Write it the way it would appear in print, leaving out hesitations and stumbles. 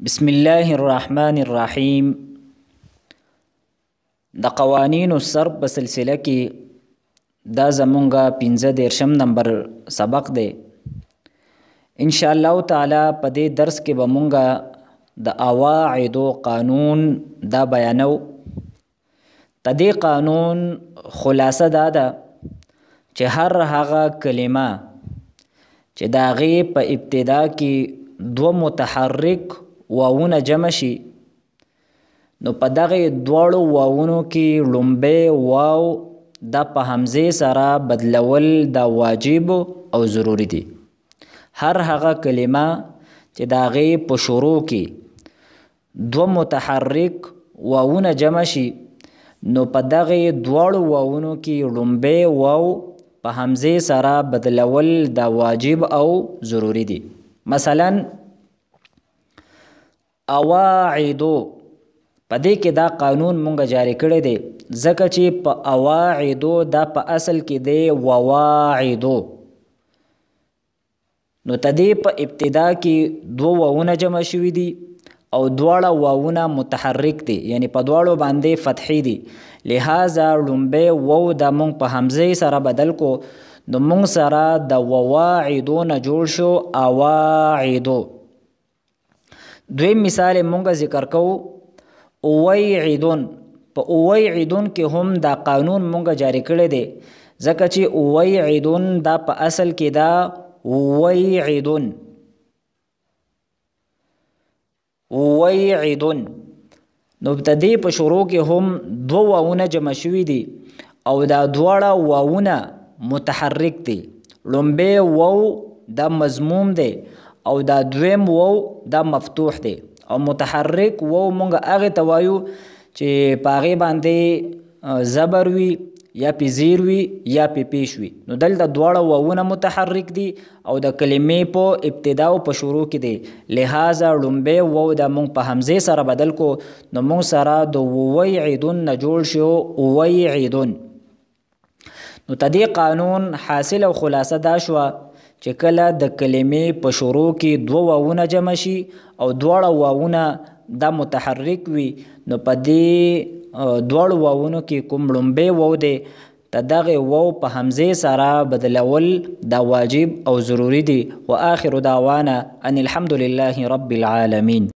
بسم الله الرحمن الرحیم. د قوانینو صرف په سلسله کې دا زمونږه 15 نمبر سبق دی. ان شاء الله تعالی په دې درس کې به مونږه د اواعد قانون دا بیانو. د قانون خلاصه دا ده چې هر هغه کلمه چې د هغې په ابتدا کې دو متحرک واوونه جمع شي، نو په دغه دواړو واوونو کې لومبی واو دا په حمزې سره بدلول دا واجب او ضروري دي. هر هغه کلمه چې د هغې په شروع کې دو متحرک واوونه جمع شي، نو په دغه دواړو واوونو کې لومبی واو په حمزې سره بدلول دا واجب او ضروري دي. مثلا اواعدو په دې کې دا قانون مونږ جاری کړی دی، ځکه چې په اواعدو دا په اصل کې دی وواعدو. نو تدې په ابتدا کې دو واوونه جمع شوي دي او دواړه واوونه متحرک دي، یعنی په دواړو باندې فتحې دي. لہذا لومبی واو دا مونږ په حمزې سره بدل کو، نو مونږ سره د وواعدو نه جوړ شو اواعدو. دویم مثال مونږ ذکر کوو اویعدون. په اویعدون کې هم دا قانون مونږ جاری کړی دی، ځکه چې اویعدون دا په اصل کې دا ویعدون ویعدون. نو د دې په شروع کې هم دو واوونه جمع شوي دي او دا دواړه واوونه متحرک دي. لومبی واو دا مضموم دی او دا دویم واو دا مفتوح دی، او متحرک واو مونږ هغې ته وایو چې په هغې باندې زبر وي یا پې زیر وي یا پې پیش وي. نو دلته دواړه واوونه متحرک دي او د کلمې په ابتدا او په شروع کې دی. لہذا لومبی واو دا مونږ په حمزې سره بدل کو، نو مونږ سره د ویعدون نه جوړ شو ویعدون. نو د دې قانون حاصل او خلاصه دا شوه چې کله د کلمې په شروع کې دو واوونه جمع شي او دواړه واوونه دا متحرک وي، نو په دې دواړو واوونو کې کوم لومبی واو دی د دغې واو په حمزې سره بدلول دا واجب او ضروري دي. و آخر دعوانا ان الحمد لله رب العالمین.